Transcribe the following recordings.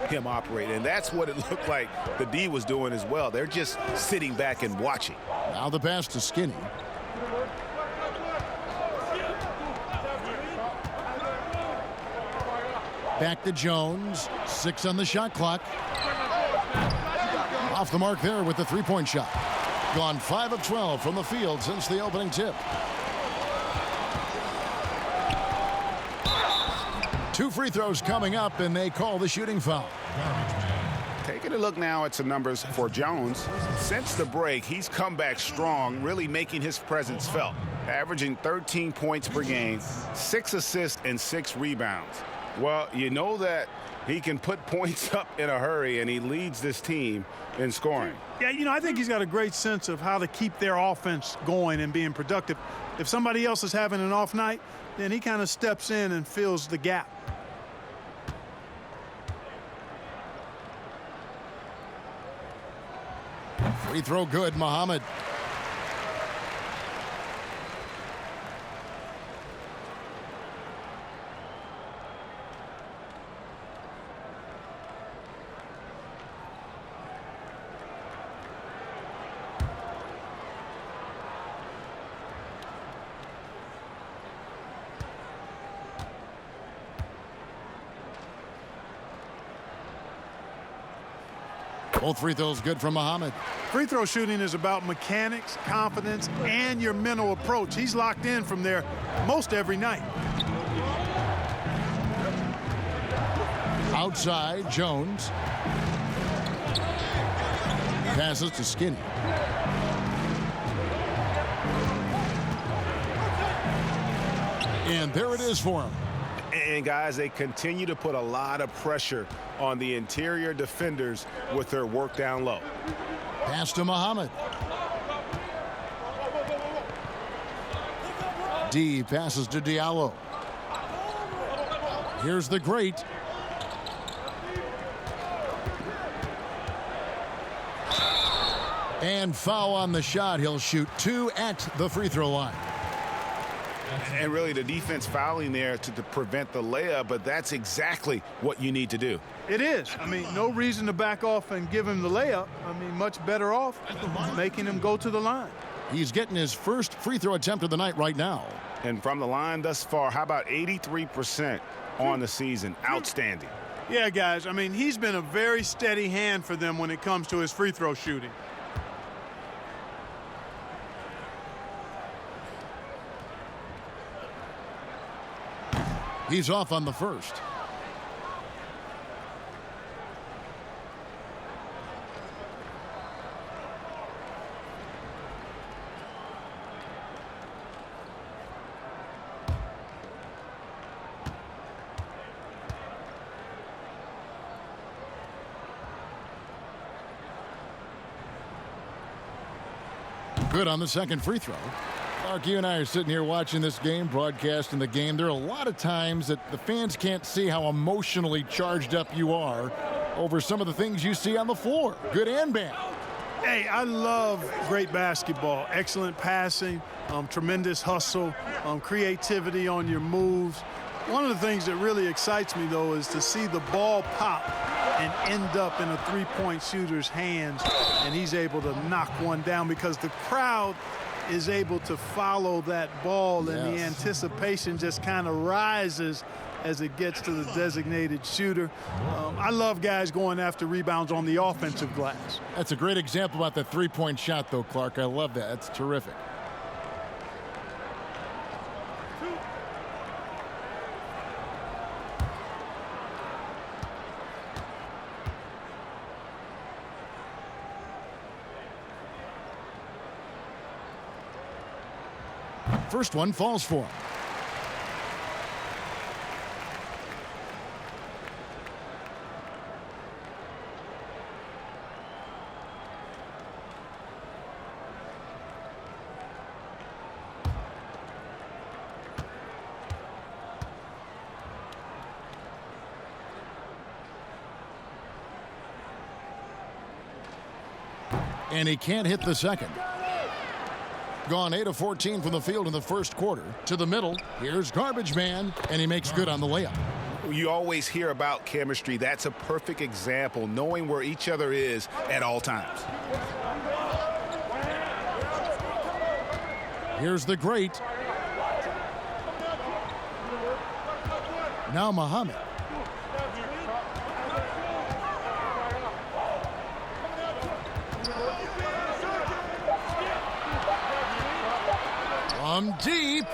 him operate. And that's what it looked like the D was doing as well. They're just sitting back and watching. Now the pass to Skinny. Back to Jones. 6 on the shot clock. Off the mark there with the three-point shot. Gone 5 of 12 from the field since the opening tip. 2 free throws coming up, and they call the shooting foul. Taking a look now at some numbers for Jones. Since the break, he's come back strong, really making his presence felt. Averaging 13 points per game, 6 assists, and 6 rebounds. Well, you know that he can put points up in a hurry, and he leads this team in scoring. Yeah, I think he's got a great sense of how to keep their offense going and being productive. If somebody else is having an off night, then he kind of steps in and fills the gap. Free throw good, Muhammad. Both free throws good from Muhammad. Free throw shooting is about mechanics, confidence, and your mental approach. He's locked in from there most every night. Outside, Jones. Passes to Skinny. And there it is for him. And, guys, they continue to put a lot of pressure on the interior defenders with their work down low. Pass to Muhammad. D passes to Diallo. Here's the great. And foul on the shot. He'll shoot 2 at the free throw line. And really the defense fouling there to prevent the layup, but that's exactly what you need to do. It is. No reason to back off and give him the layup. Much better off making him go to the line. He's getting his first free throw attempt of the night right now. And from the line thus far, how about 83% on the season? Outstanding. Yeah, guys. He's been a very steady hand for them when it comes to his free throw shooting. He's off on the first. Good on the second free throw. Clark, you and I are sitting here watching this game, broadcasting the game. There are a lot of times that the fans can't see how emotionally charged up you are over some of the things you see on the floor, good and bad. Hey, I love great basketball. Excellent passing, tremendous hustle, creativity on your moves. One of the things that really excites me, though, is to see the ball pop and end up in a three-point shooter's hands, and he's able to knock one down because the crowd is able to follow that ball, and the anticipation just kind of rises as it gets to the designated shooter. I love guys going after rebounds on the offensive glass. That's a great example about the three-point shot, though, Clark. I love that. That's terrific. First one falls for him. And he can't hit the second. Gone 8 of 14 from the field in the first quarter. To the middle. Here's Garbage Man, and he makes good on the layup. You always hear about chemistry. That's a perfect example, knowing where each other is at all times. Here's the great. Now Muhammad. From deep.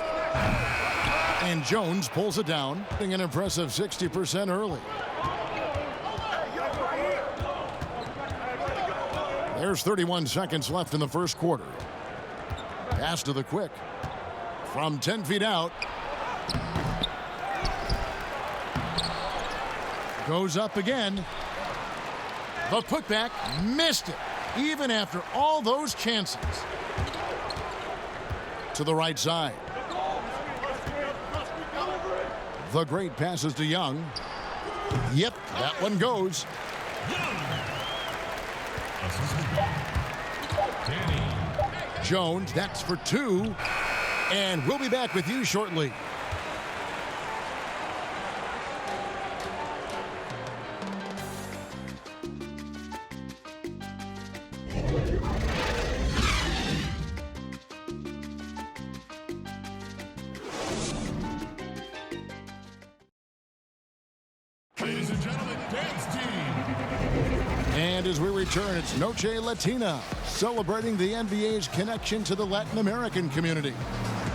And Jones pulls it down, getting an impressive 60% early. There's 31 seconds left in the first quarter. Pass to the quick. From 10 feet out. Goes up again. The putback missed it, even after all those chances. To the right side. The great passes to Young. Yep, that one goes. Jones, that's for 2. And we'll be back with you shortly. Ladies and gentlemen, dance team. And as we return, it's Noche Latina, celebrating the NBA's connection to the Latin American community.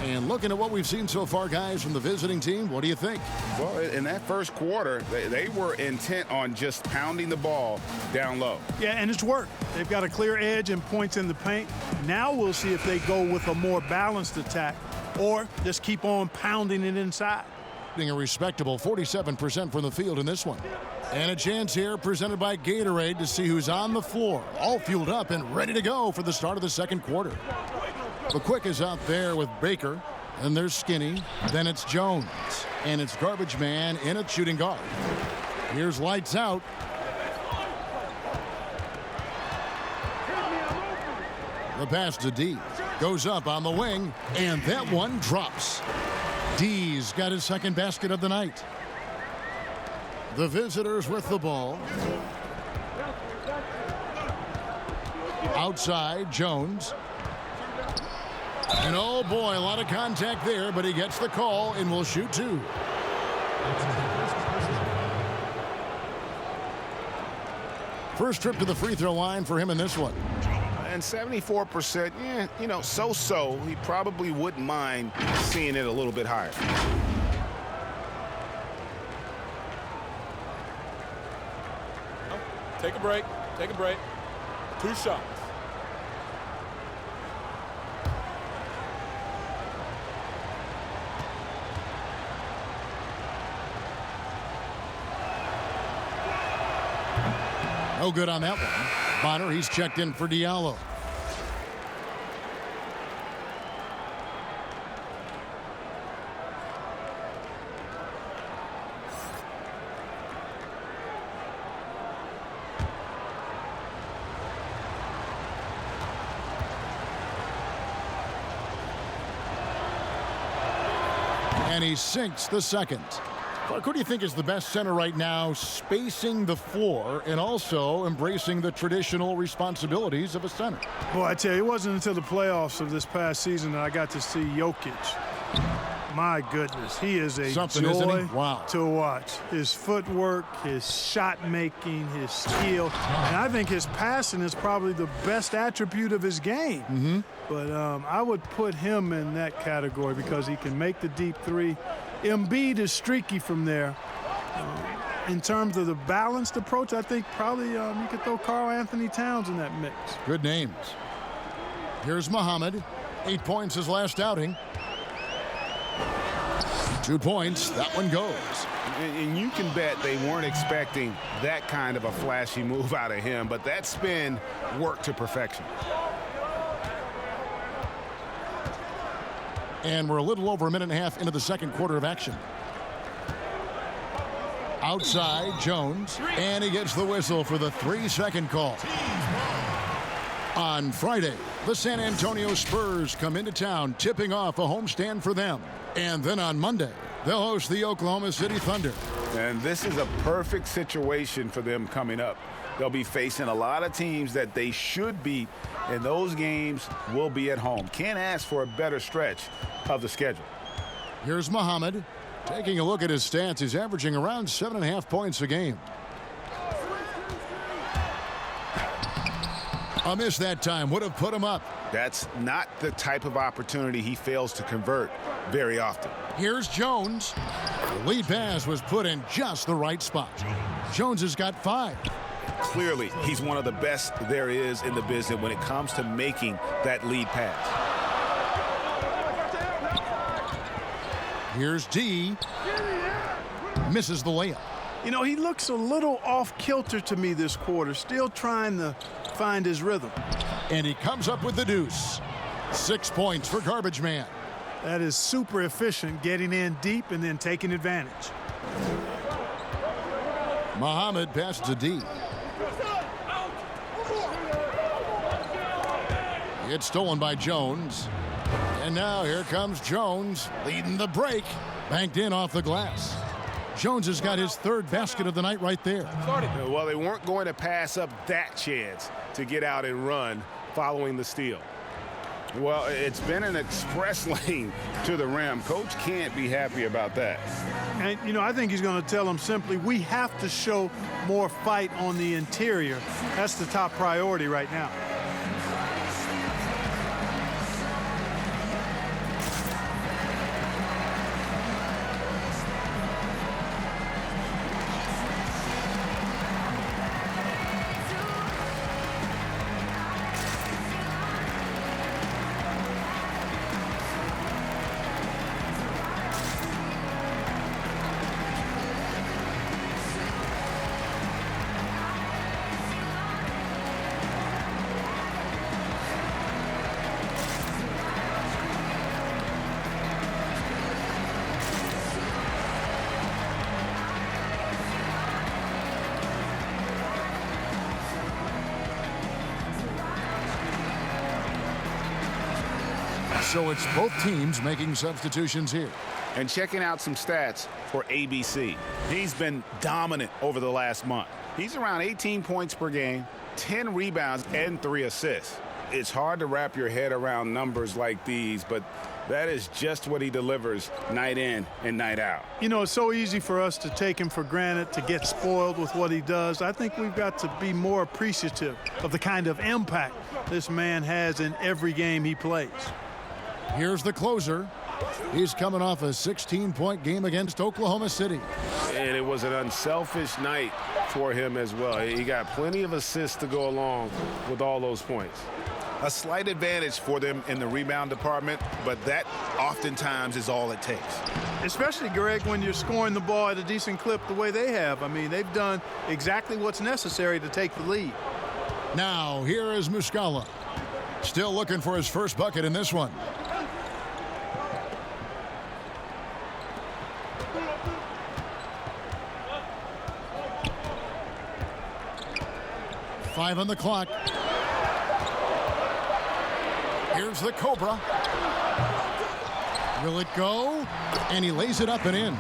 And looking at what we've seen so far, guys, from the visiting team, what do you think? Well, in that first quarter, they were intent on just pounding the ball down low. Yeah, and it's worked. They've got a clear edge and points in the paint. Now we'll see if they go with a more balanced attack or just keep on pounding it inside. A respectable 47% from the field in this one. And a chance here presented by Gatorade to see who's on the floor, all fueled up and ready to go for the start of the second quarter. The quick is out there with Baker, and there's Skinny, then it's Jones, and it's Garbage Man in at shooting guard. Here's lights out. The pass to D, goes up on the wing, and that one drops. D's got his second basket of the night. The visitors with the ball. Outside, Jones. And oh boy, a lot of contact there, but he gets the call and will shoot 2. First trip to the free throw line for him in this one. And 74%, so-so. He probably wouldn't mind seeing it a little bit higher. Take a break. Take a break. 2 shots. No good on that one. Bonner, he's checked in for Diallo. And he sinks the second. Clark, who do you think is the best center right now, spacing the floor and also embracing the traditional responsibilities of a center? Boy, I tell you, it wasn't until the playoffs of this past season that I got to see Jokic. My goodness, he is a Something, joy isn't he? Wow. to watch. His footwork, his shot making, his skill, and I think his passing is probably the best attribute of his game. Mm-hmm. But I would put him in that category because he can make the deep three. Embiid is streaky from there. In terms of the balanced approach, I think probably you could throw Karl Anthony Towns in that mix. Good names. Here's Muhammad. 8 points his last outing. 2 points. That one goes. And you can bet they weren't expecting that kind of a flashy move out of him, but that spin worked to perfection. And we're a little over a minute and a half into the second quarter of action. Outside, Jones, and he gets the whistle for the 3-second call. On Friday, the San Antonio Spurs come into town, tipping off a homestand for them. And then on Monday, they'll host the Oklahoma City Thunder. And this is a perfect situation for them coming up. They'll be facing a lot of teams that they should beat, and those games will be at home. Can't ask for a better stretch of the schedule. Here's Muhammad. Taking a look at his stats, he's averaging around 7.5 points a game. A miss that time would have put him up. That's not the type of opportunity he fails to convert very often. Here's Jones. The lead pass was put in just the right spot. Jones has got 5. Clearly, he's one of the best there is in the business when it comes to making that lead pass. Here's D. Misses the layup. You know, he looks a little off kilter to me this quarter, still trying to find his rhythm. And he comes up with the deuce. 6 points for Garbage Man. That is super efficient, getting in deep and then taking advantage. Muhammad passes to D. It's stolen by Jones. And now here comes Jones leading the break. Banked in off the glass. Jones has got his 3rd basket of the night right there. Well, they weren't going to pass up that chance to get out and run following the steal. Well, it's been an express lane to the rim. Coach can't be happy about that. And, you know, I think he's going to tell them simply, we have to show more fight on the interior. That's the top priority right now. So it's both teams making substitutions here. And checking out some stats for ABC. He's been dominant over the last month. He's around 18 points per game, 10 rebounds, and 3 assists. It's hard to wrap your head around numbers like these, but that is just what he delivers night in and night out. You know, it's so easy for us to take him for granted, to get spoiled with what he does. I think we've got to be more appreciative of the kind of impact this man has in every game he plays. Here's the closer. He's coming off a 16-point game against Oklahoma City. And it was an unselfish night for him as well. He got plenty of assists to go along with all those points. A slight advantage for them in the rebound department, but that oftentimes is all it takes. Especially, Greg, when you're scoring the ball at a decent clip the way they have. I mean, they've done exactly what's necessary to take the lead. Now, here is Muscala. Still looking for his first bucket in this one. Five on the clock. Here's the Cobra. Will it go? And he lays it up and in.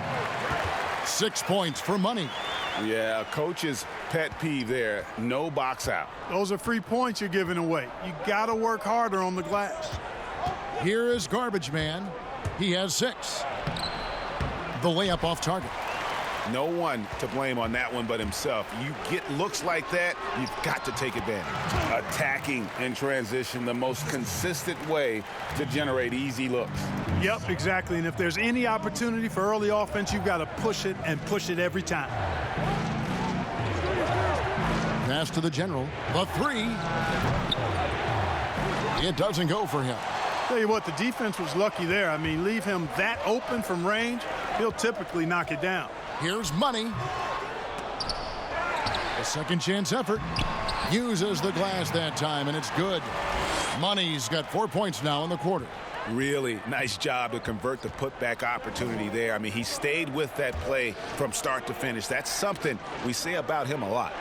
6 points for money. Yeah, coach's pet peeve there. No box out. Those are free points you're giving away. You got to work harder on the glass. Here is Garbage Man. He has 6. The layup off target. No one to blame on that one but himself. You get looks like that, you've got to take advantage. Attacking in transition, the most consistent way to generate easy looks. Yep, exactly. And if there's any opportunity for early offense, you've got to push it and push it every time. Pass to the general. The 3. It doesn't go for him. Tell you what, the defense was lucky there. I mean, leave him that open from range, he'll typically knock it down. Here's Money. A second chance effort. Uses the glass that time, and it's good. Money's got 4 points now in the quarter. Really nice job to convert the putback opportunity there. I mean, he stayed with that play from start to finish. That's something we say about him a lot.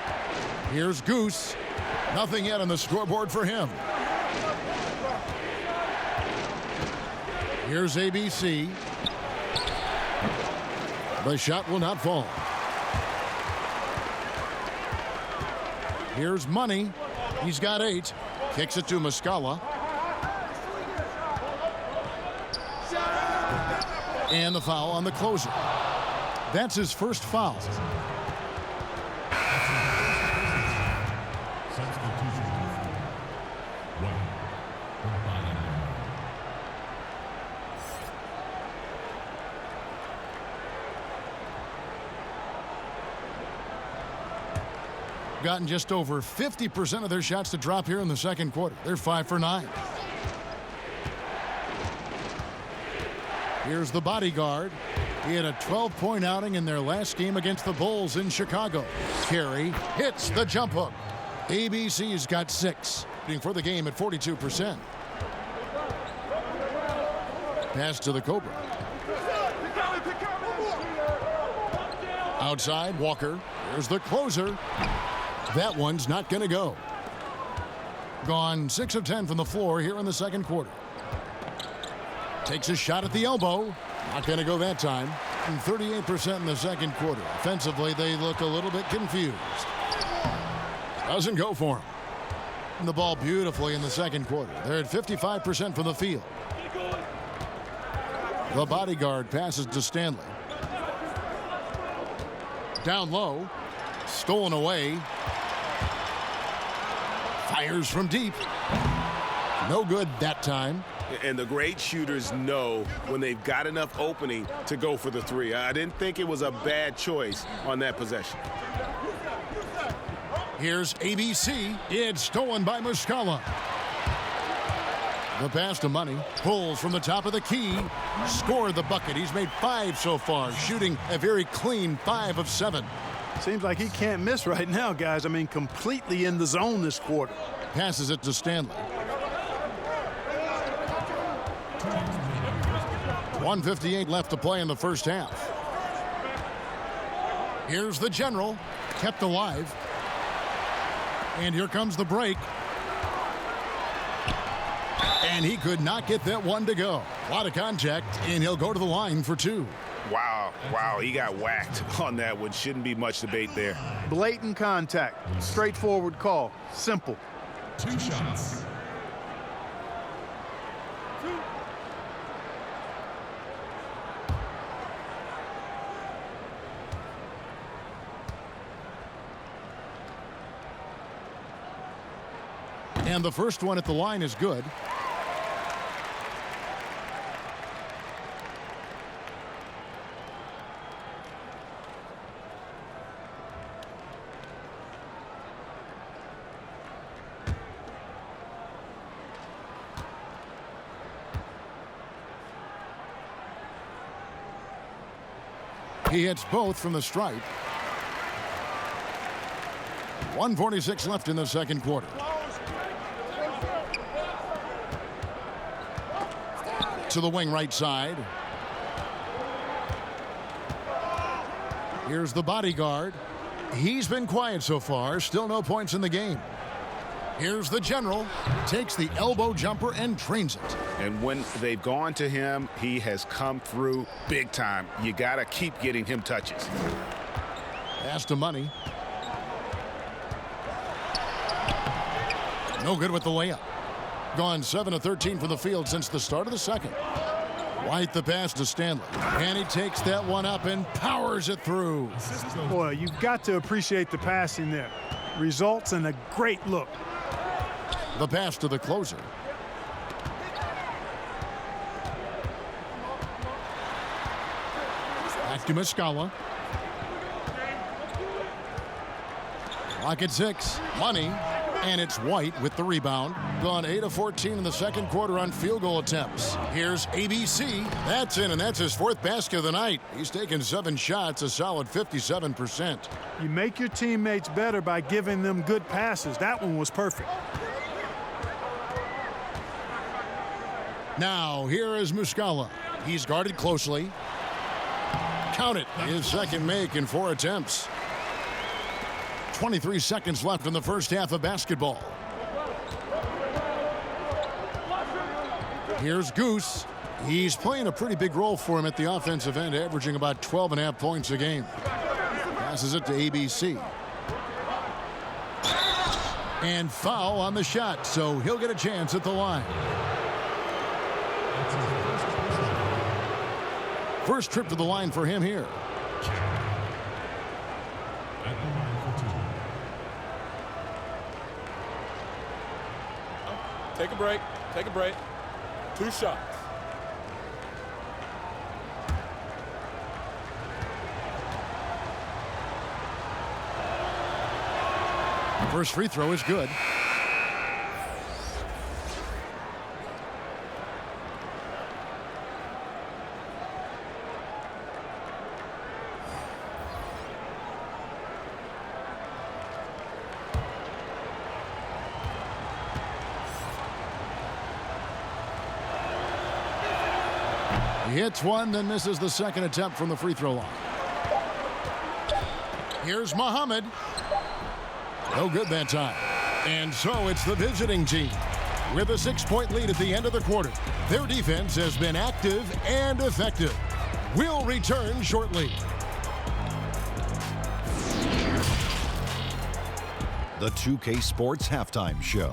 Here's Goose. Nothing yet on the scoreboard for him. Here's ABC. The shot will not fall. Here's Money. He's got 8. Kicks it to Muscala. And the foul on the closer. That's his first foul. Gotten just over 50% of their shots to drop here in the second quarter. They're 5 for 9. Here's the Bodyguard. He had a 12-point outing in their last game against the Bulls in Chicago. Carey hits the jump hook. ABC's got 6, shooting for the game at 42%. Pass to the Cobra. Outside, Walker. Here's the closer. That one's not going to go. Gone 6 of 10 from the floor here in the second quarter. Takes a shot at the elbow. Not going to go that time. And 38% in the second quarter. Offensively, they look a little bit confused. Doesn't go for him. And the ball beautifully in the second quarter. They're at 55% from the field. The Bodyguard passes to Stanley. Down low. Stolen away. Fires from deep. No good that time. And the great shooters know when they've got enough opening to go for the 3. I didn't think it was a bad choice on that possession. Here's ABC. It's stolen by Muscala. The pass to Money. Pulls from the top of the key. Scored the bucket. He's made 5 so far, shooting a very clean 5 of 7. Seems like he can't miss right now, guys. I mean, completely in the zone this quarter. Passes it to Stanley. 1:58 left to play in the first half. Here's the General. Kept alive. And here comes the break. And he could not get that one to go. A lot of contact, and he'll go to the line for 2. Wow, he got whacked on that one. Shouldn't be much debate there. Blatant contact. Straightforward call. Simple. 2 shots. And the first one at the line is good. He hits both from the stripe. 1:46 left in the second quarter. To the wing right side. Here's the Bodyguard. He's been quiet so far. Still no points in the game. Here's the General. Takes the elbow jumper and drains it. And when they've gone to him, he has come through big time. You got to keep getting him touches. Pass to Money. No good with the layup. Gone 7 of 13 from the field since the start of the second. White the pass to Stanley. And he takes that one up and powers it through. Boy, you've got to appreciate the passing there. Results in a great look. The pass to the closer. Back to Muscala. Clock at 6. Money. And it's White with the rebound. Gone 8 of 14 in the second quarter on field goal attempts. Here's ABC. That's in, and that's his 4th basket of the night. He's taken 7 shots, a solid 57%. You make your teammates better by giving them good passes. That one was perfect. Now, here is Muscala. He's guarded closely. Count it. His second make in 4 attempts. 23 seconds left in the first half of basketball. Here's Goose. He's playing a pretty big role for him at the offensive end, averaging about 12.5 points a game. Passes it to ABC. And foul on the shot, so he'll get a chance at the line. First trip to the line for him here. Take a break. Take a break. 2 shots. First free throw is good. He hits one, then misses the second attempt from the free throw line. Here's Muhammad. No good that time. And so it's the visiting team with a 6-point lead at the end of the quarter. Their defense has been active and effective. We'll return shortly. The 2K Sports Halftime Show.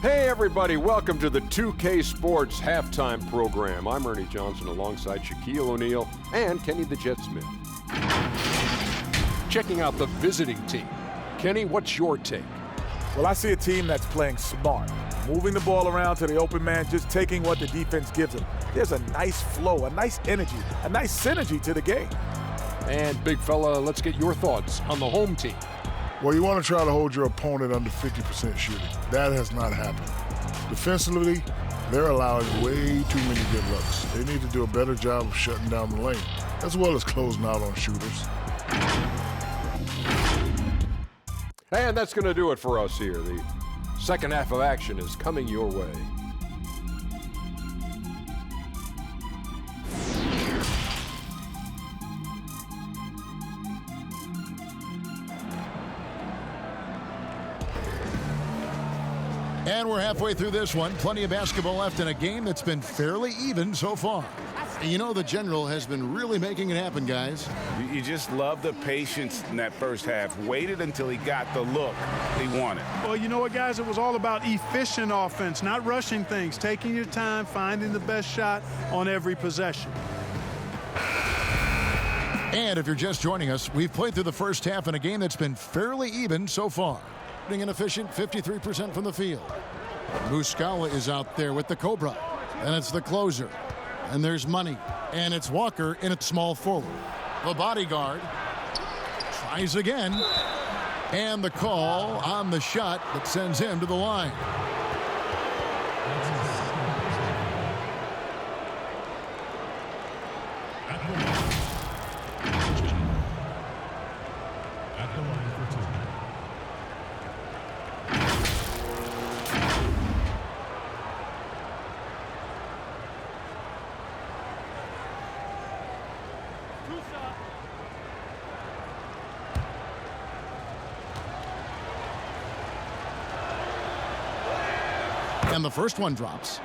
Hey everybody, welcome to the 2K Sports Halftime Program. I'm Ernie Johnson alongside Shaquille O'Neal and Kenny the Jet Smith. Checking out the visiting team. Kenny, what's your take? Well, I see a team that's playing smart, moving the ball around to the open man, just taking what the defense gives them. There's a nice flow, a nice energy, a nice synergy to the game. And big fella, let's get your thoughts on the home team. Well, you want to try to hold your opponent under 50% shooting. That has not happened. Defensively, they're allowing way too many good looks. They need to do a better job of shutting down the lane, as well as closing out on shooters. And that's going to do it for us here. The second half of action is coming your way. And we're halfway through this one. Plenty of basketball left in a game that's been fairly even so far. You know, the General has been really making it happen, guys. You just love the patience in that first half. Waited until he got the look he wanted. Well, you know what, guys? It was all about efficient offense, not rushing things, taking your time, finding the best shot on every possession. And if you're just joining us, we've played through the first half in a game that's been fairly even so far. An efficient 53% from the field. Muscala is out there with the Cobra. And it's the closer. And there's Money. And it's Walker in at small forward. The bodyguard tries again. And the call on the shot that sends him to the line. And the first one drops.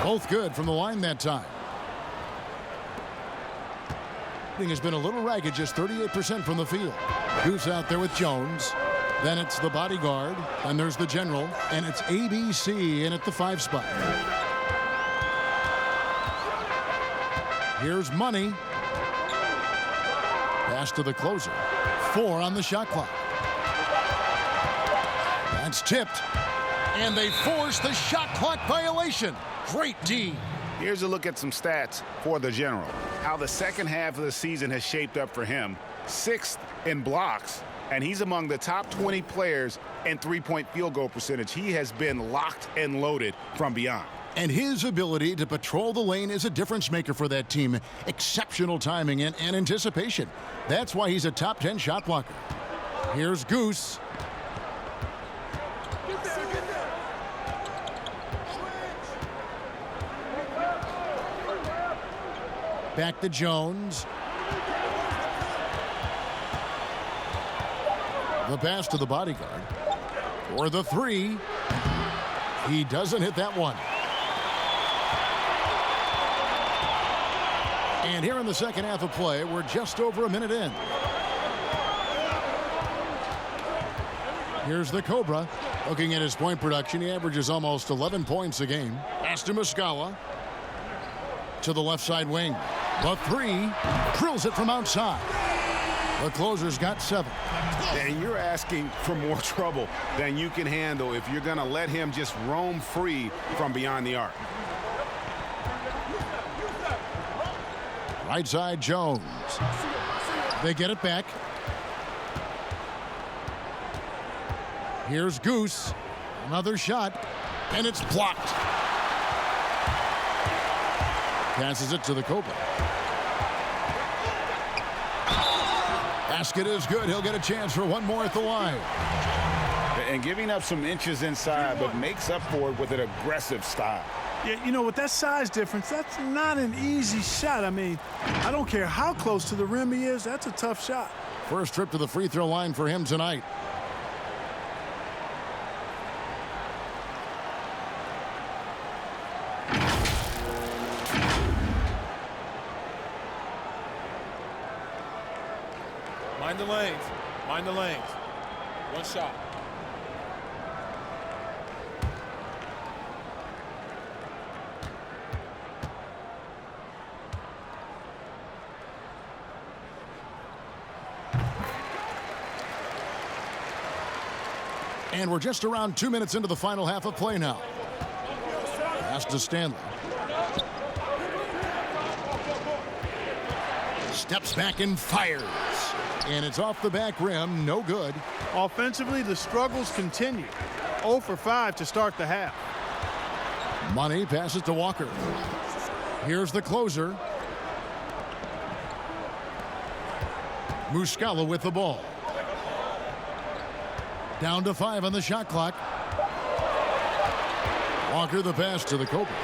Both good from the line that time. Has been a little ragged, just 38% from the field. Goose out there with Jones. Then it's the bodyguard, and there's the General, and it's ABC in at the 5 spot. Here's Money. Pass to the closer. 4 on the shot clock. That's tipped, and they force the shot clock violation. Great D. Here's a look at some stats for the General. How the second half of the season has shaped up for him. 6th in blocks. And he's among the top 20 players in three-point field goal percentage. He has been locked and loaded from beyond. And his ability to patrol the lane is a difference maker for that team. Exceptional timing and anticipation. That's why he's a top 10 shot blocker. Here's Goose. Back to Jones. The pass to the bodyguard. For the three. He doesn't hit that one. And here in the second half of play, we're just over a minute in. Here's the Cobra. Looking at his point production, he averages almost 11 points a game. Pass to Muscala. To the left side wing. The three. Drills it from outside. The closer's got 7. And you're asking for more trouble than you can handle if you're going to let him just roam free from beyond the arc. Right side, Jones. They get it back. Here's Goose. Another shot. And it's blocked. Passes it to the Cobra. Basket is good. He'll get a chance for one more at the line. And giving up some inches inside, but makes up for it with an aggressive style. Yeah, you know, with that size difference, that's not an easy shot. I mean, I don't care how close to the rim he is. That's a tough shot. First trip to the free throw line for him tonight. Mind the lanes. Mind the lanes. One shot. And we're just around 2 minutes into the final half of play now. Pass to Stanley. Steps back and fires. And it's off the back rim. No good. Offensively, the struggles continue. 0 for 5 to start the half. Money passes to Walker. Here's the closer. Muscala with the ball. Down to 5 on the shot clock. Walker the pass to the Cobra.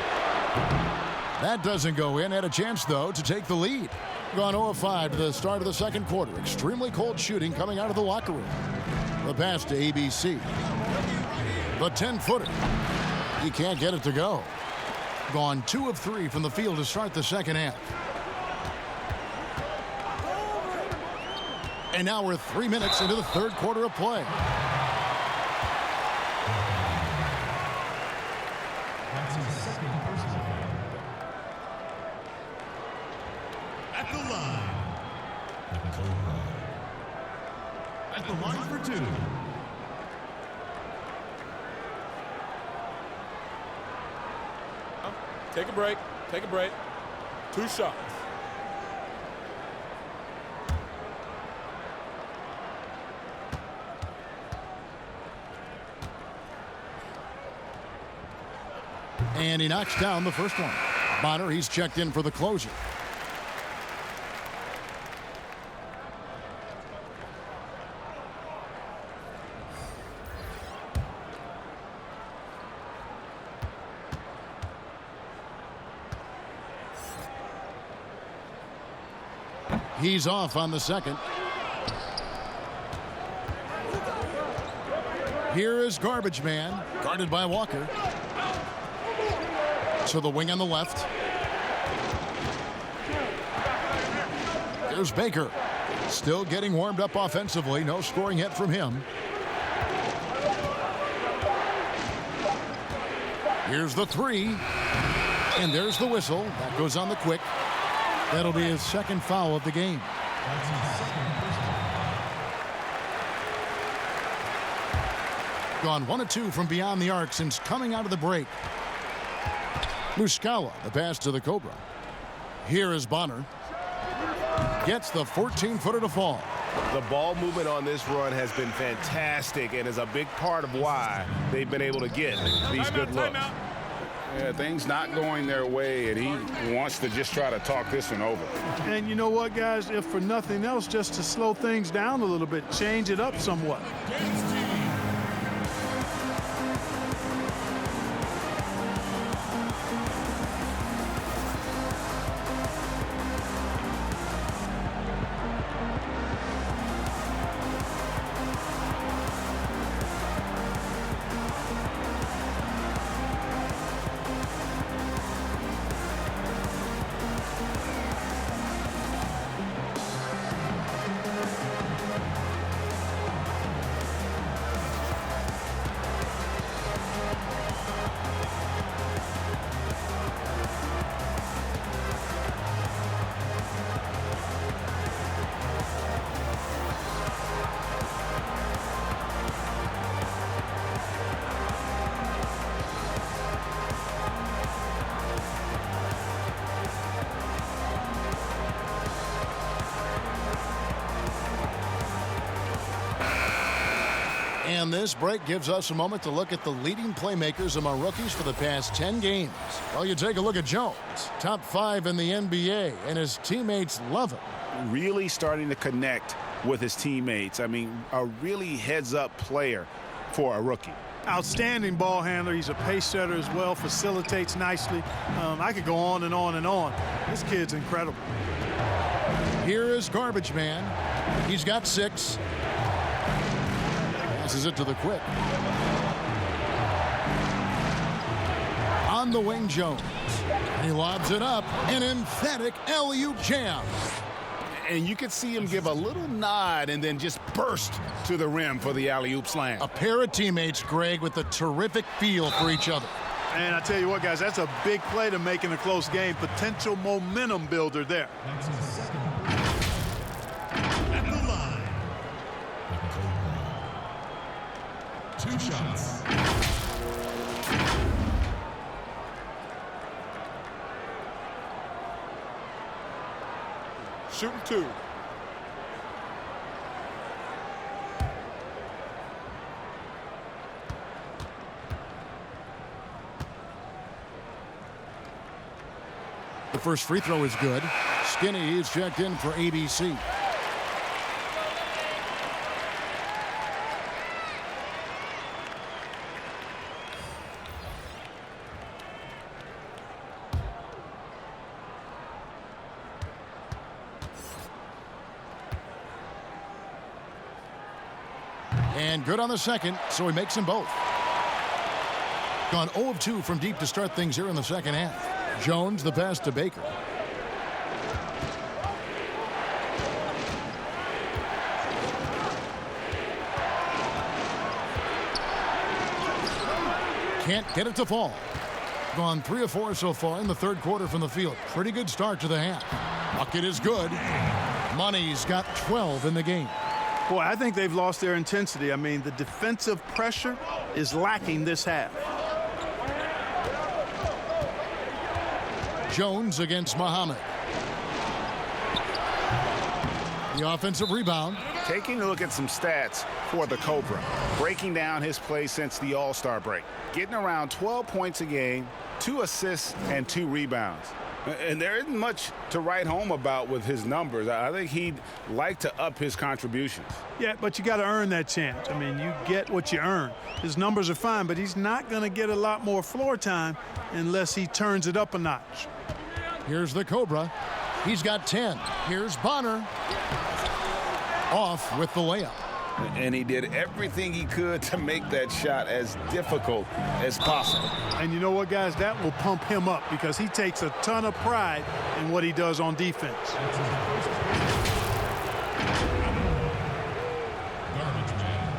That doesn't go in. Had a chance, though, to take the lead. Gone 0 of 5 to the start of the second quarter. Extremely cold shooting coming out of the locker room. The pass to ABC. The 10-footer. He can't get it to go. Gone 2 of 3 from the field to start the second half. And now we're 3 minutes into the third quarter of play. At the line. At the line for 2. Take a break. Take a break. 2 shots. And he knocks down the first one. Bonner, he's checked in for the closer. He's off on the second. Here is Garbage Man, guarded by Walker. To the wing on the left. There's Baker. Still getting warmed up offensively. No scoring yet from him. Here's the 3. And there's the whistle. That goes on the quick. That'll be his second foul of the game. Gone 1 of 2 from beyond the arc since coming out of the break. Muscala, the pass to the Cobra. Here is Bonner. Gets the 14-footer to fall. The ball movement on this run has been fantastic and is a big part of why they've been able to get these good looks. Yeah, things not going their way, and he wants to just try to talk this one over. And you know what, guys? If for nothing else, just to slow things down a little bit, change it up somewhat. And this break gives us a moment to look at the leading playmakers among rookies for the past 10 games. Well, you take a look at Jones, top 5 in the NBA, and his teammates love him. Really starting to connect with his teammates. I mean, a really heads-up player for a rookie. Outstanding ball handler. He's a pace setter as well, facilitates nicely. I could go on and on and on. This kid's incredible. Here is Garbage Man. He's got 6. Passes it to the quick. On the wing, Jones. He lobs it up. An emphatic alley-oop jam. And you could see him give a little nod and then just burst to the rim for the alley-oop slam. A pair of teammates, Greg, with a terrific feel for each other. And I tell you what, guys, that's a big play to make in a close game. Potential momentum builder there. At the line. 2 shots. Shooting 2. The first free throw is good. Skinny is checked in for ABC. And good on the second, so he makes them both. Gone 0 of 2 from deep to start things here in the second half. Jones, the pass to Baker. Can't get it to fall. Gone 3 of 4 so far in the third quarter from the field. Pretty good start to the half. Bucket is good. Money's got 12 in the game. Boy, I think they've lost their intensity. I mean, the defensive pressure is lacking this half. Jones against Muhammad. The offensive rebound. Taking a look at some stats for the Cobra. Breaking down his play since the All-Star break. Getting around 12 points a game, 2 assists, and 2 rebounds. And there isn't much to write home about with his numbers. I think he'd like to up his contributions. Yeah, but you got to earn that chance. I mean, you get what you earn. His numbers are fine, but he's not going to get a lot more floor time unless he turns it up a notch. Here's the Cobra. He's got 10. Here's Bonner. Off with the layup. And he did everything he could to make that shot as difficult as possible. And you know what, guys? That will pump him up because he takes a ton of pride in what he does on defense. Garbage man.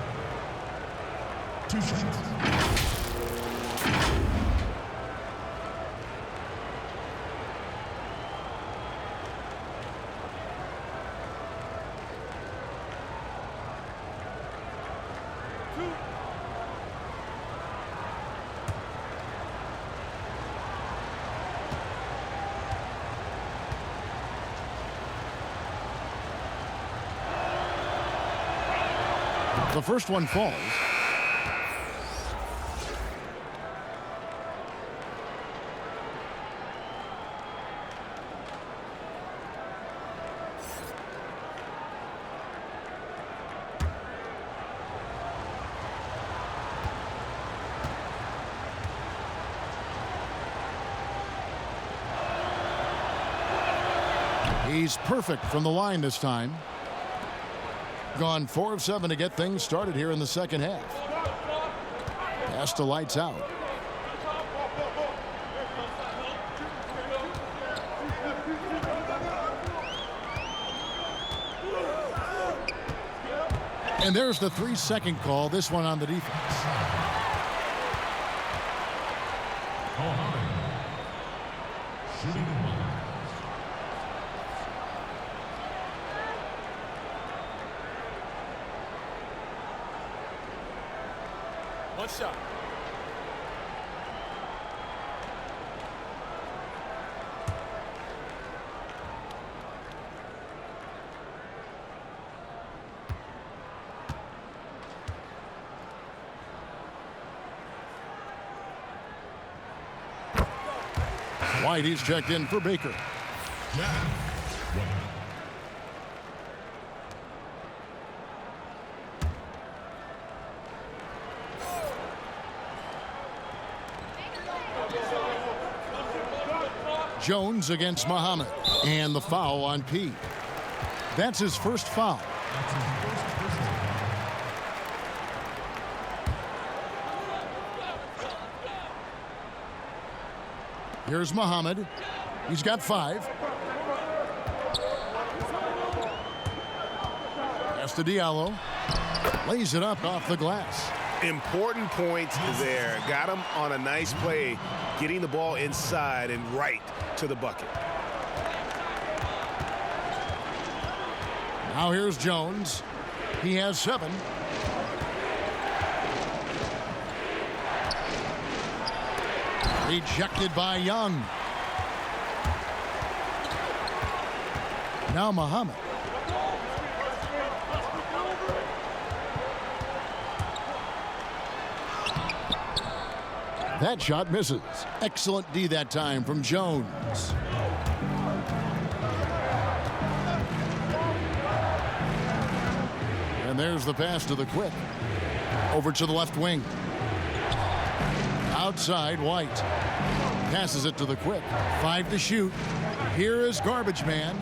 2 shots. The first one falls. He's perfect from the line this time. Gone 4 of 7 to get things started here in the second half. Pass to lights out. And there's the 3-second call, this one on the defense. Shooting 1. One shot. White, he's checked in for Baker. Jack White. Jones against Muhammad. And the foul on P. That's his first foul. Here's Muhammad. He's got 5. Pass to Diallo. Lays it up off the glass. Important points there. Got him on a nice play, getting the ball inside and right to the bucket. Now here's Jones. He has 7. Rejected by Young. Now Muhammad. That shot misses. Excellent D that time from Jones. And there's the pass to the quick. Over to the left wing. Outside, White. Passes it to the quick. 5 to shoot. Here is Garbage Man.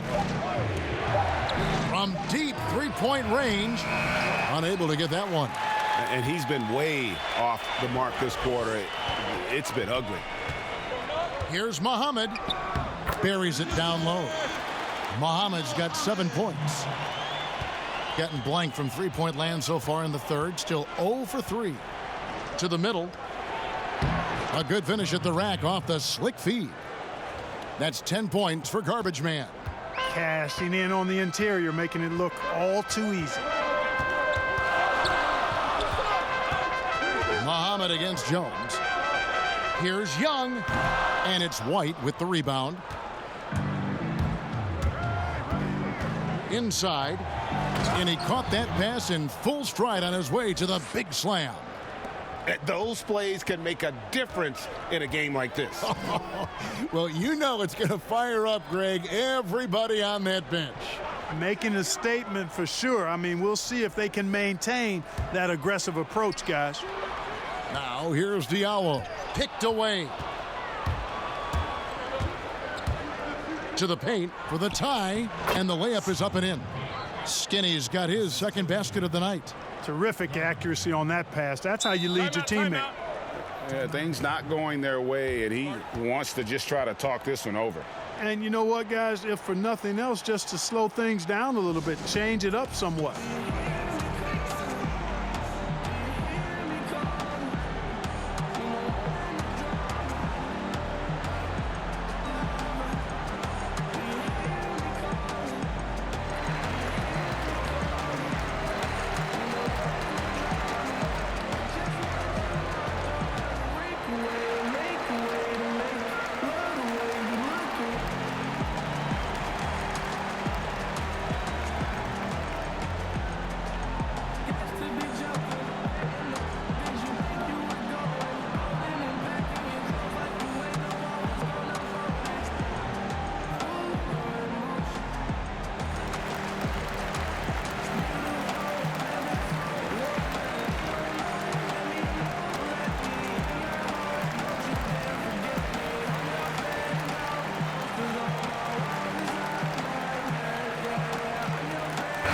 From deep three-point range. Unable to get that one. And he's been way off the mark this quarter. It's been ugly. Here's Muhammad. Buries it down low. Muhammad's got 7 points. Getting blank from three-point land so far in the third. Still 0 for 3. To the middle. A good finish at the rack off the slick feed. That's 10 points for Garbage Man. Cashing in on the interior, making it look all too easy. Muhammad against Jones. Here's Young, and it's White with the rebound. Inside, and he caught that pass in full stride on his way to the big slam. Those plays can make a difference in a game like this. Well, you know it's going to fire up, Greg, everybody on that bench. Making a statement for sure. I mean, we'll see if they can maintain that aggressive approach, guys. Now here's Diallo, picked away. To the paint for the tie, and the layup is up and in. Skinny's got his second basket of the night. Terrific accuracy on that pass. That's how you lead your teammate. Yeah, things not going their way, and he wants to just try to talk this one over. And you know what, guys? If for nothing else, just to slow things down a little bit, change it up somewhat.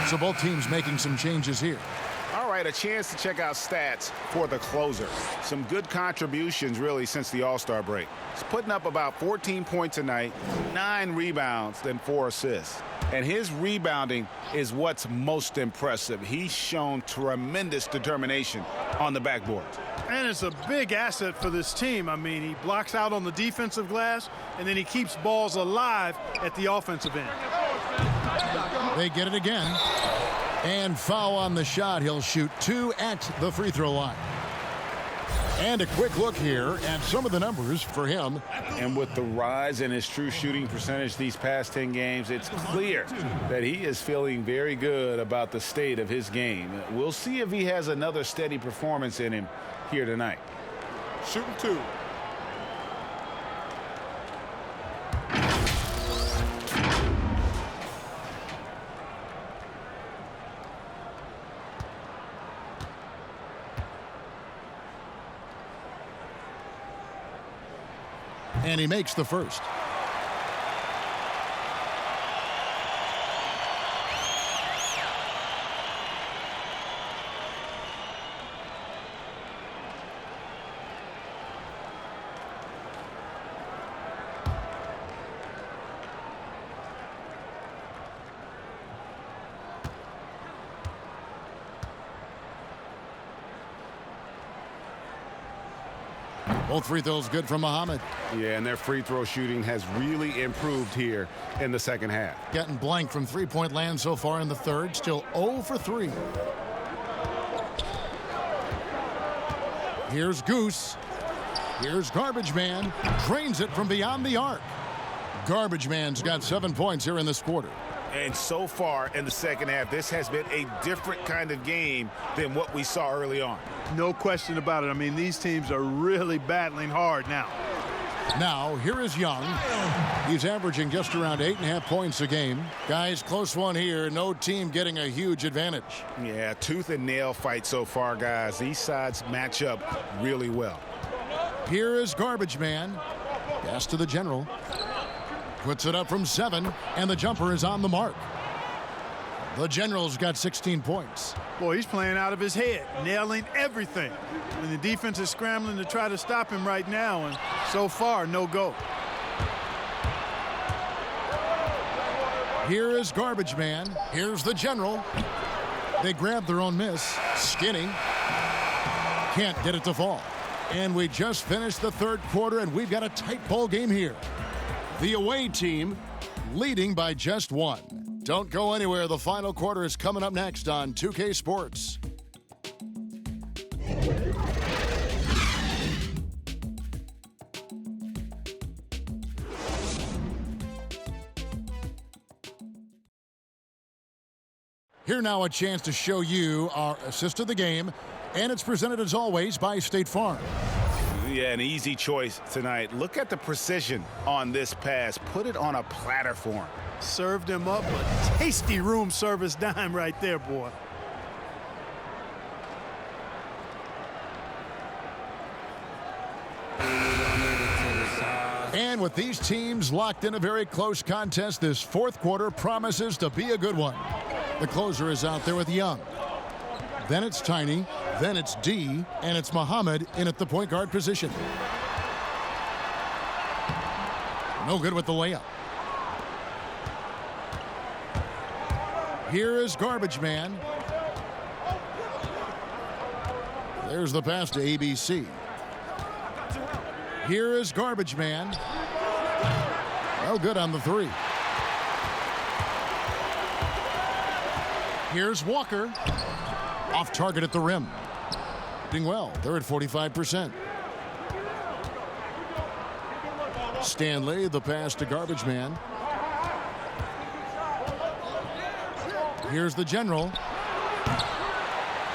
So both teams making some changes here. All right, a chance to check out stats for the closer. Some good contributions, really, since the All-Star break. He's putting up about 14 points a night, 9 rebounds, then 4 assists. And his rebounding is what's most impressive. He's shown tremendous determination on the backboard. And it's a big asset for this team. I mean, he blocks out on the defensive glass, and then he keeps balls alive at the offensive end. They get it again. And foul on the shot. He'll shoot 2 at the free throw line. And a quick look here at some of the numbers for him. And with the rise in his true shooting percentage these past 10 games, it's clear that he is feeling very good about the state of his game. We'll see if he has another steady performance in him here tonight. Shooting 2. And he makes the first. Both free throws good from Muhammad. Yeah, and their free throw shooting has really improved here in the second half. Getting blank from three-point land so far in the third. Still 0 for 3. Here's Goose. Here's Garbage Man. Drains it from beyond the arc. Garbage Man's got 7 points here in this quarter. And so far in the second half, this has been a different kind of game than what we saw early on. No question about it. I mean, these teams are really battling hard now. Now, here is Young. He's averaging just around 8.5 points a game. Guys, close one here. No team getting a huge advantage. Yeah, tooth and nail fight so far, guys. These sides match up really well. Here is Garbage Man. Pass to the general. Puts it up from 7, and the jumper is on the mark. The general's got 16 points. Boy, he's playing out of his head, nailing everything. And the defense is scrambling to try to stop him right now, and so far, no go. Here is Garbage Man. Here's the general. They grab their own miss. Skinny. Can't get it to fall. And we just finished the third quarter, and we've got a tight ball game here. The away team leading by just 1. Don't go anywhere. The final quarter is coming up next on 2K Sports. Here now a chance to show you our assist of the game, and it's presented as always by State Farm. Yeah, an easy choice tonight. Look at the precision on this pass. Put it on a platter for him. Served him up a tasty room service dime right there, boy. And with these teams locked in a very close contest, this fourth quarter promises to be a good one. The closer is out there with Young. Then it's Tiny. Then it's D. And it's Muhammad in at the point guard position. No good with the layup. Here is Garbage Man. There's the pass to ABC. Here is Garbage Man. No good on the 3. Here's Walker. Off target at the rim. Doing well. They're at 45%. Stanley, the pass to Garbage Man. Here's the general.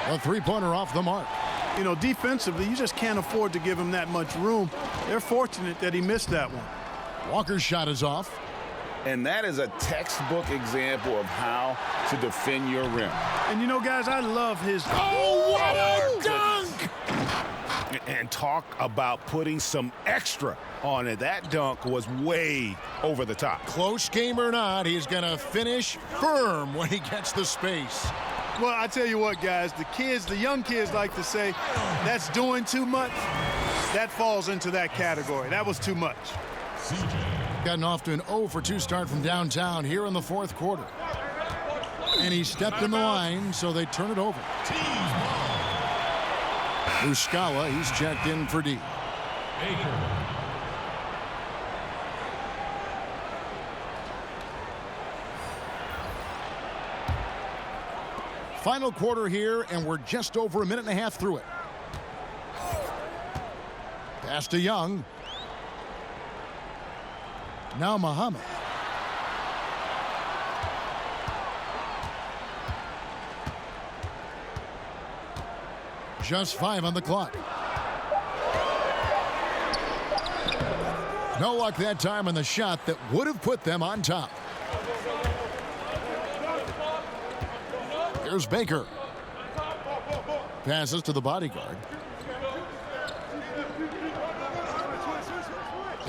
A three-pointer off the mark. You know, defensively, you just can't afford to give him that much room. They're fortunate that he missed that one. Walker's shot is off. And that is a textbook example of how to defend your rim. And you know, guys, I love his... Oh, what a dunk! And talk about putting some extra on it. That dunk was way over the top. Close game or not, he's going to finish firm when he gets the space. Well, I tell you what, guys, the young kids like to say, that's doing too much. That falls into that category. That was too much. Gotten off to an 0 for 2 start from downtown here in the fourth quarter. And he stepped in the line, so they turn it over. Muscala, he's checked in for D. Final quarter here, and we're just over a minute and a half through it. Pass to Young. Now Muhammad. Just 5 on the clock. No luck that time on the shot that would have put them on top. Here's Baker. Passes to the bodyguard.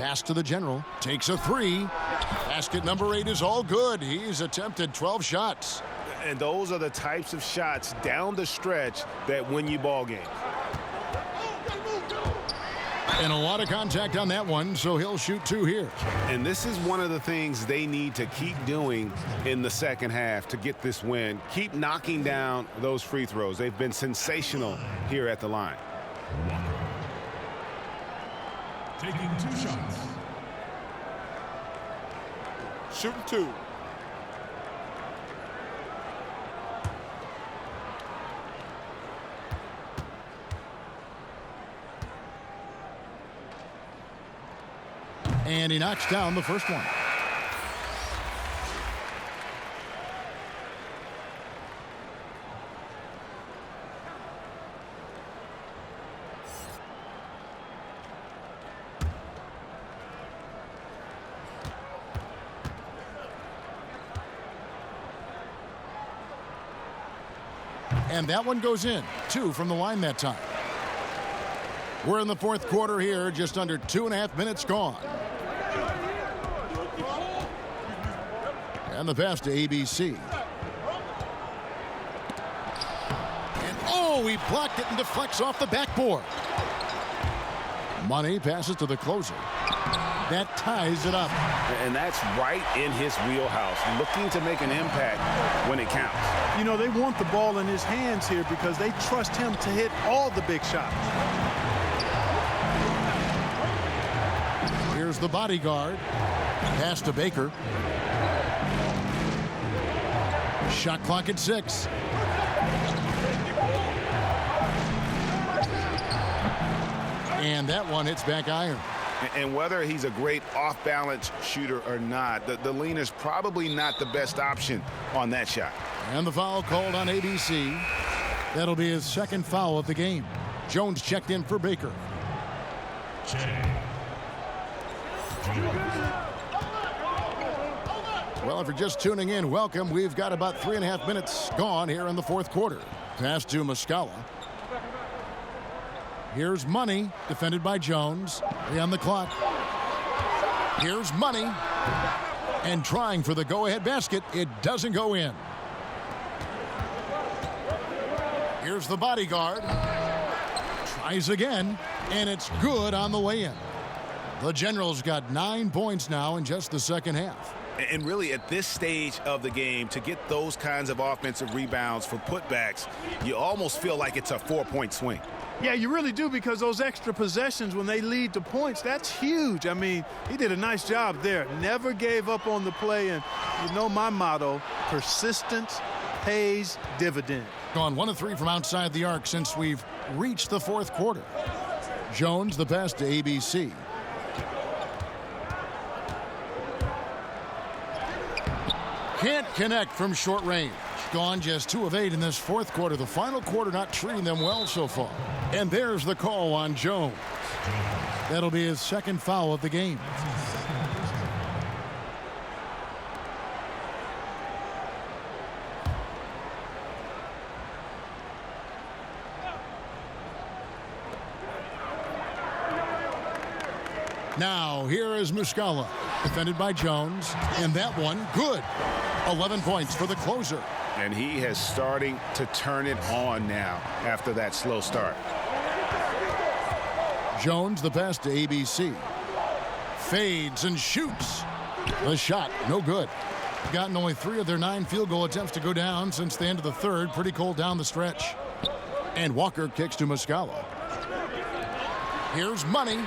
Pass to the general. Takes a three. Basket number 8 is all good. He's attempted 12 shots. And those are the types of shots down the stretch that win you ball games. And a lot of contact on that one, so he'll shoot 2 here. And this is one of the things they need to keep doing in the second half to get this win. Keep knocking down those free throws. They've been sensational here at the line. Taking 2 shots. Shooting 2. And he knocks down the first one. And that one goes in. 2 from the line that time. We're in the fourth quarter here, just under 2.5 minutes gone. And the pass to ABC. And oh, he blocked it and deflects off the backboard. Money passes to the closer. That ties it up. And that's right in his wheelhouse, looking to make an impact when it counts. You know, they want the ball in his hands here because they trust him to hit all the big shots. Here's the bodyguard. Pass to Baker. Shot clock at 6. And that one hits back iron. And whether he's a great off-balance shooter or not, the lean is probably not the best option on that shot. And the foul called on ABC. That'll be his second foul of the game. Jones checked in for Baker. Well, if you're just tuning in, welcome. We've got about 3.5 minutes gone here in the fourth quarter. Pass to Muscala. Here's Money, defended by Jones. 3 on the clock. Here's Money. And trying for the go-ahead basket. It doesn't go in. Here's the bodyguard. Tries again, and it's good on the way in. The Generals got 9 points now in just the second half. And really, at this stage of the game, to get those kinds of offensive rebounds for putbacks, you almost feel like it's a 4-point swing. Yeah, you really do, because those extra possessions, when they lead to points, that's huge. I mean, he did a nice job there. Never gave up on the play, and you know my motto, persistence pays dividends. Gone 1 of 3 from outside the arc since we've reached the fourth quarter. Jones, the pass to ABC. Can't connect from short range. Gone just 2 of 8 in this fourth quarter. The final quarter not treating them well so far. And there's the call on Jones. That'll be his second foul of the game. Now, here is Muscala, defended by Jones, and that one, good. 11 points for the closer. And he has starting to turn it on now after that slow start. Jones, the pass to ABC. Fades and shoots. The shot, no good. Gotten only 3 of their 9 field goal attempts to go down since the end of the third. Pretty cold down the stretch. And Walker kicks to Muscala. Here's Money.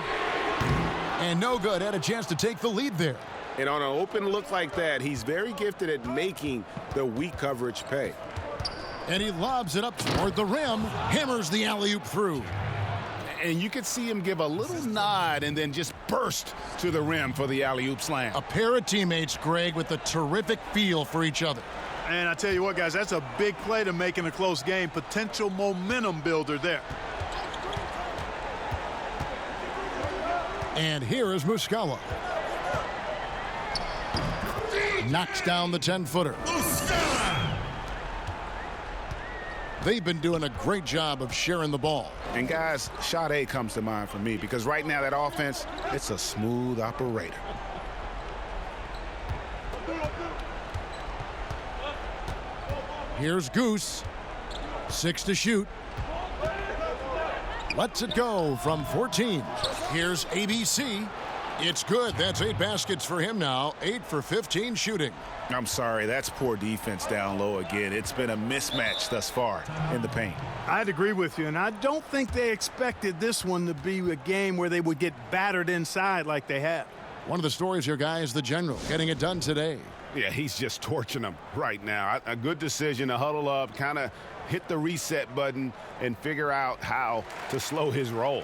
And no good. Had a chance to take the lead there. And on an open look like that, he's very gifted at making the weak coverage pay. And he lobs it up toward the rim. Hammers the alley-oop through. And you could see him give a little nod and then just burst to the rim for the alley-oop slam. A pair of teammates, Greg, with a terrific feel for each other. And I tell you what, guys, that's a big play to make in a close game. Potential momentum builder there. And here is Muscala. Knocks down the 10-footer. They've been doing a great job of sharing the ball. And guys, Sade comes to mind for me because right now that offense, it's a smooth operator. Here's Goose. 6 to shoot. Lets it go from 14. Here's ABC. It's good. That's 8 baskets for him now. 8 for 15 shooting. I'm sorry, that's poor defense down low again. It's been a mismatch thus far in the paint. I'd agree with you, and I don't think they expected this one to be a game where they would get battered inside like they have. One of the stories here, guys, the general getting it done today. Yeah, he's just torching them right now. A good decision to huddle up, kind of hit the reset button, and figure out how to slow his roll.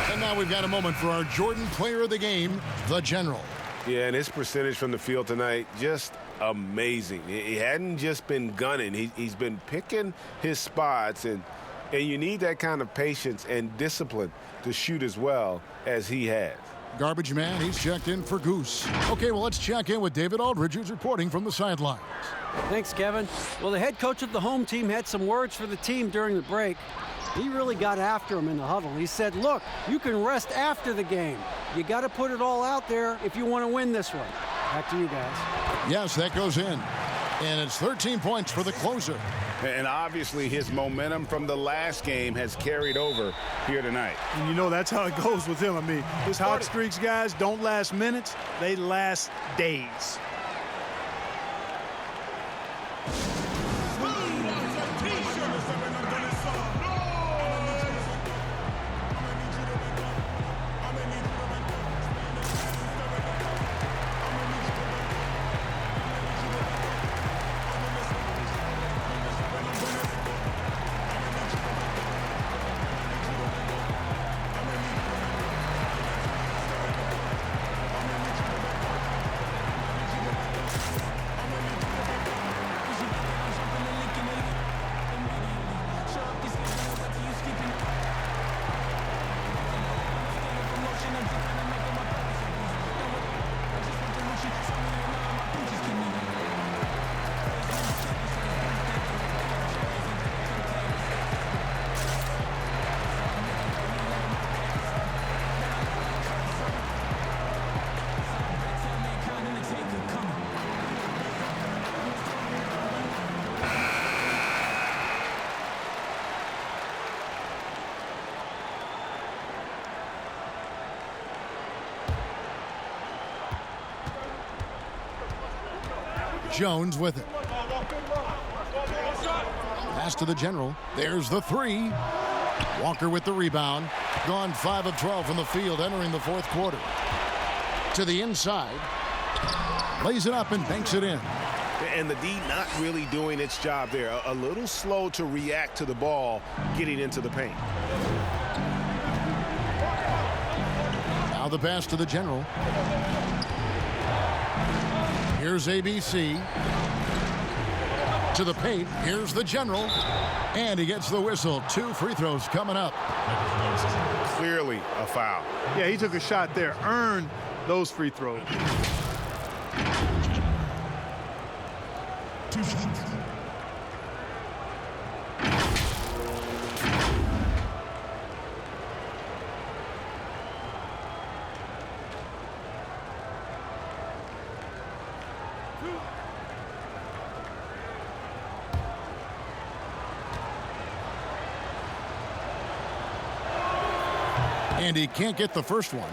And now we've got a moment for our Jordan player of the game, the general. Yeah, and his percentage from the field tonight, just amazing. He hadn't just been gunning. He's been picking his spots, and you need that kind of patience and discipline to shoot as well as he has. Garbage man, he's checked in for Goose. Okay, well, let's check in with David Aldridge, who's reporting from the sidelines. Thanks, Kevin. Well, the head coach of the home team had some words for the team during the break. He really got after him in the huddle. He said, look, you can rest after the game. You got to put it all out there if you want to win this one. Back to you guys. Yes, that goes in. And it's 13 points for the closer. And obviously his momentum from the last game has carried over here tonight. And you know that's how it goes with him. I mean, his hot streaks, guys, don't last minutes. They last days. Jones with it. Pass to the general. There's the 3. Walker with the rebound. Gone 5 of 12 from the field entering the fourth quarter. To the inside. Lays it up and banks it in. And the D not really doing its job there. A little slow to react to the ball getting into the paint. Now the pass to the general. Here's ABC. To the paint. Here's the general. And he gets the whistle. 2 free throws coming up. Clearly a foul. Yeah, he took a shot there. Earned those free throws. 2 shots. And he can't get the first one.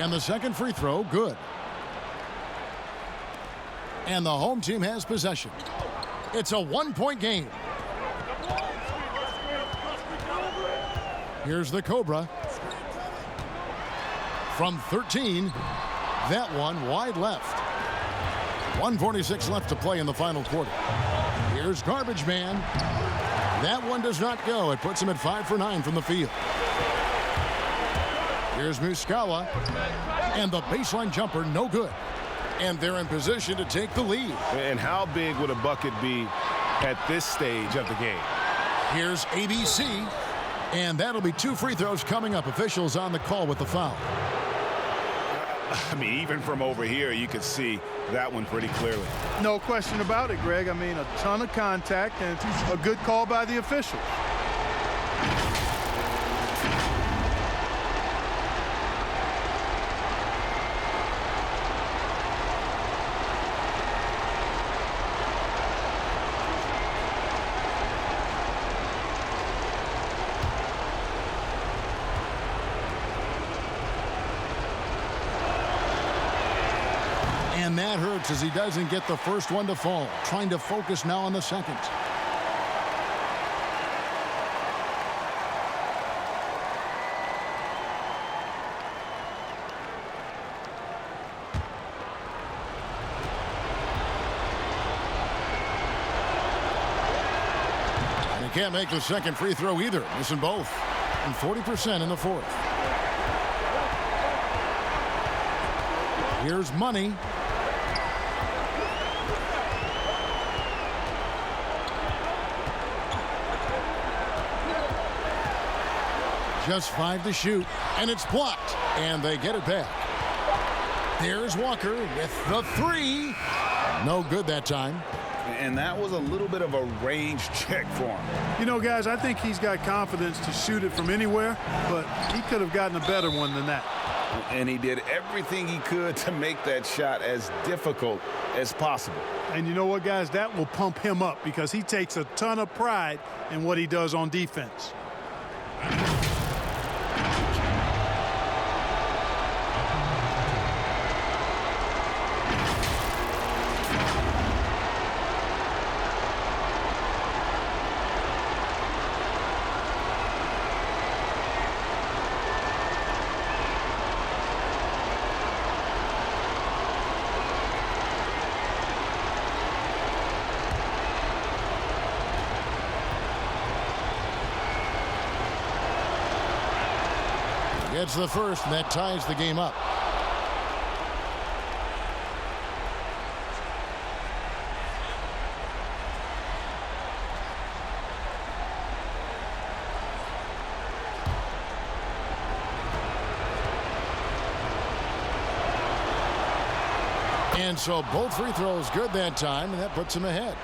And the second free throw, good. And the home team has possession. It's a one-point game. Here's the Cobra. From 13, that one wide left. 1:46 left to play in the final quarter. Here's Garbage Man. That one does not go. It puts him at 5 for 9 from the field. Here's Muscala. And the baseline jumper, no good. And they're in position to take the lead. And how big would a bucket be at this stage of the game? Here's ABC. And that'll be 2 free throws coming up. Officials on the call with the foul. I mean, even from over here, you could see that one pretty clearly. No question about it, Greg. I mean, a ton of contact and a good call by the official. And that hurts as he doesn't get the first one to fall. Trying to focus now on the second. And he can't make the second free throw either. Missing both. And 40% in the fourth. Here's Money. Just 5 to shoot, and it's blocked, and they get it back. There's Walker with the 3. No good that time. And that was a little bit of a range check for him. You know, guys, I think he's got confidence to shoot it from anywhere, but he could have gotten a better one than that. And he did everything he could to make that shot as difficult as possible. And you know what, guys? That will pump him up because he takes a ton of pride in what he does on defense. Gets the first, and that ties the game up. And so both free throws good that time, and that puts him ahead.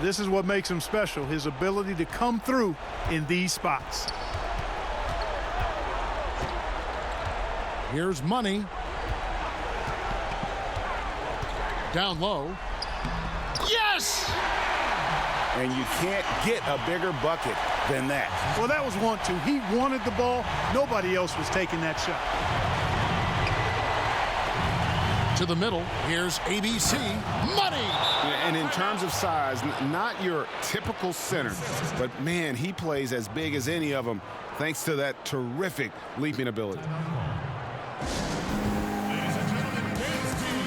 This is what makes him special, his ability to come through in these spots. Here's Money. Down low. Yes! And you can't get a bigger bucket than that. Well, that was 1-2. He wanted the ball. Nobody else was taking that shot. To the middle. Here's ABC. Money! And in terms of size, not your typical center, but man, he plays as big as any of them thanks to that terrific leaping ability. Ladies and gentlemen, dance team.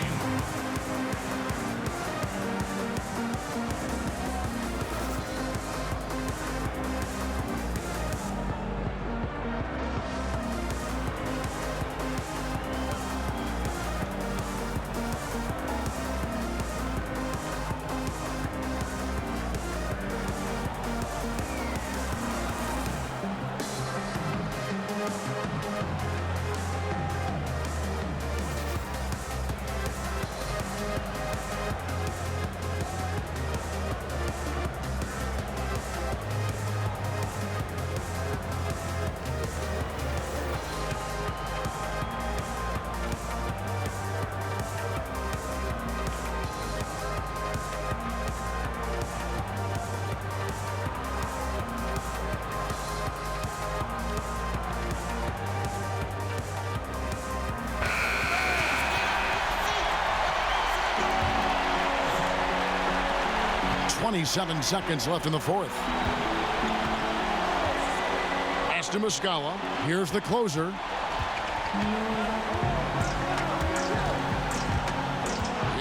27 seconds left in the fourth. Pass to Muscala. Here's the closer.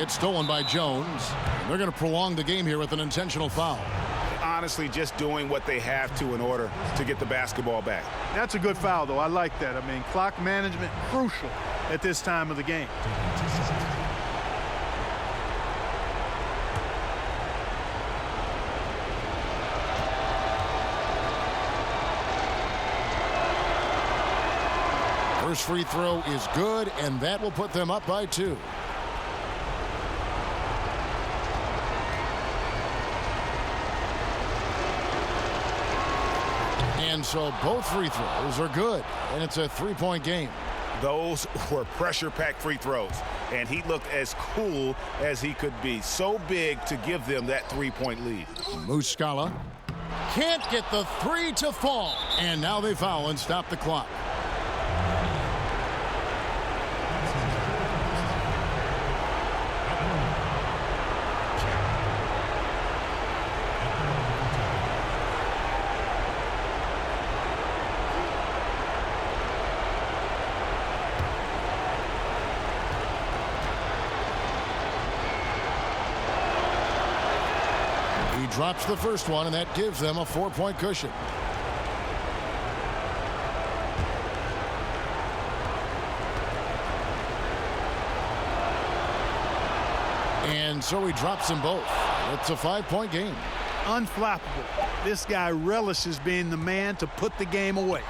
It's stolen by Jones. They're going to prolong the game here with an intentional foul. Honestly, just doing what they have to in order to get the basketball back. That's a good foul, though. I like that. I mean, clock management crucial at this time of the game. First free throw is good, and that will put them up by 2. And so both free throws are good, and it's a 3-point game. Those were pressure-packed free throws, and he looked as cool as he could be. So big to give them that 3-point lead. Muscala can't get the 3 to fall, and now they foul and stop the clock. Drops the first one, and that gives them a 4-point cushion. And so he drops them both. It's a 5-point game. Unflappable. This guy relishes being the man to put the game away.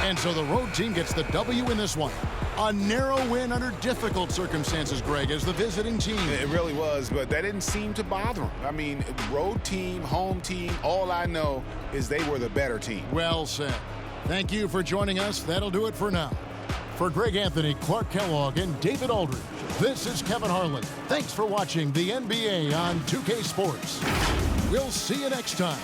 And so the road team gets the W in this one. A narrow win under difficult circumstances, Greg, as the visiting team. It really was, but that didn't seem to bother him. I mean, road team, home team, all I know is they were the better team. Well said. Thank you for joining us. That'll do it for now. For Greg Anthony, Clark Kellogg, and David Aldridge, this is Kevin Harlan. Thanks for watching the NBA on 2K Sports. We'll see you next time.